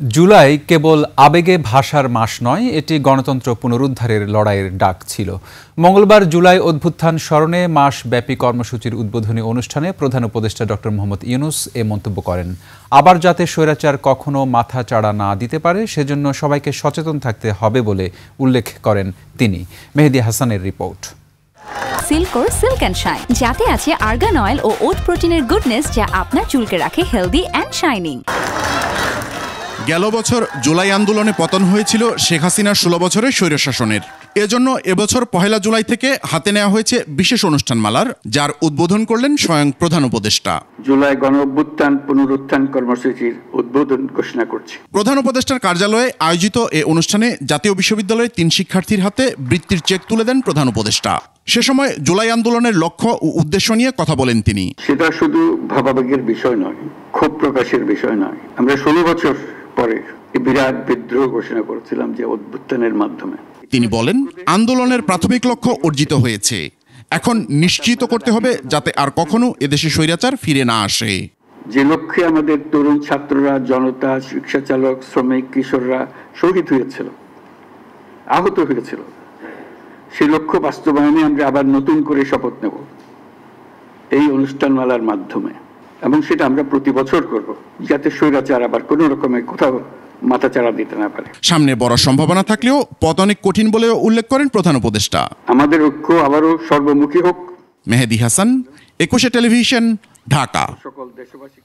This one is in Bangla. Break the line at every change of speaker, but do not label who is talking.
জুলাই কেবল আবেগে ভাষার মাস নয়, এটি গণতন্ত্র পুনরুদ্ধারের লড়াইয়ের ডাক ছিল। মঙ্গলবার জুলাই অভ্যুত্থান স্মরণে মাসব্যাপী কর্মসূচির উদ্বোধনী অনুষ্ঠানে প্রধান উপদেষ্টা ডক্টর মোহাম্মদ ইউনূস এ মন্তব্য করেন। আবার যাতে স্বৈরাচার কখনো মাথা চাড়া না দিতে পারে, সেজন্য সবাইকে সচেতন থাকতে হবে বলে উল্লেখ করেন তিনি। মেহেদী হাসানের রিপোর্ট।
সিল্কোর সিল্ক অ্যান্ড শাইন, যাতে আছে আর্গান অয়েল ও ওট প্রোটিনের গুডনেস, যা আপনার চুলকে রাখে হেলদি অ্যান্ড শাইনিং।
গেল বছর জুলাই আন্দোলনে পতন হয়েছিল শেখ হাসিনার 16 বছরের স্বৈরশাসনের। এজন্য এবছর 1 জুলাই থেকে হাতে নেওয়া হয়েছে বিশেষ অনুষ্ঠানমালার, যার উদ্বোধন করলেন স্বয়ং প্রধান উপদেষ্টা।
জুলাই গণঅভ্যুত্থান পুনরুত্থান কর্মসূচির উদ্বোধন ঘোষণা করছি।
প্রধান উপদেষ্টার কার্যালয়ে আয়োজিত এ অনুষ্ঠানে জাতীয় বিশ্ববিদ্যালয়ের 3 শিক্ষার্থীর হাতে বৃত্তির চেক তুলে দেন প্রধান উপদেষ্টা। সে সময় জুলাই আন্দোলনের লক্ষ্য ও উদ্দেশ্য নিয়ে কথা বলেন তিনি।
সেটা শুধু ভাবাবেগের বিষয় নয়, ক্ষোভ প্রকাশের বিষয় নয়। আমরা 16 বছর পরে বিরাট বিদ্রোহ ঘোষণা করেছিলাম যে অভ্যুত্থানের মাধ্যমে।
তিনি বলেন, আন্দোলনের প্রাথমিক লক্ষ্য অর্জিত হয়েছে। এখন নিশ্চিত করতে হবে যাতে আর কখনো এদেশে স্বৈরাচার ফিরে না আসে।
যে লক্ষ্যে আমাদের তরুণ ছাত্ররা, জনতা, রিক্সা চালক, শ্রমিক, কিশোররা শহীদ হয়েছিল, আহত হয়েছিল, সেই লক্ষ্য বাস্তবায়নে আমরা আবার নতুন করে শপথ নেব এই অনুষ্ঠানমালার মাধ্যমে, এবং সেটা আমরা প্রতি বছর করব, যাতে স্বৈরাচার আবার কোনো রকমের কোথাও মাথা চাড়া দিতে না পারে।
সামনে বড় সম্ভাবনা থাকলেও পথ অনেক কঠিন বলেও উল্লেখ করেন প্রধান উপদেষ্টা।
আমাদের ঐক্য আবারও সর্বমুখী হোক।
মেহেদী হাসান, 21 টেলিভিশন, ঢাকা।
সকল দেশবাসী।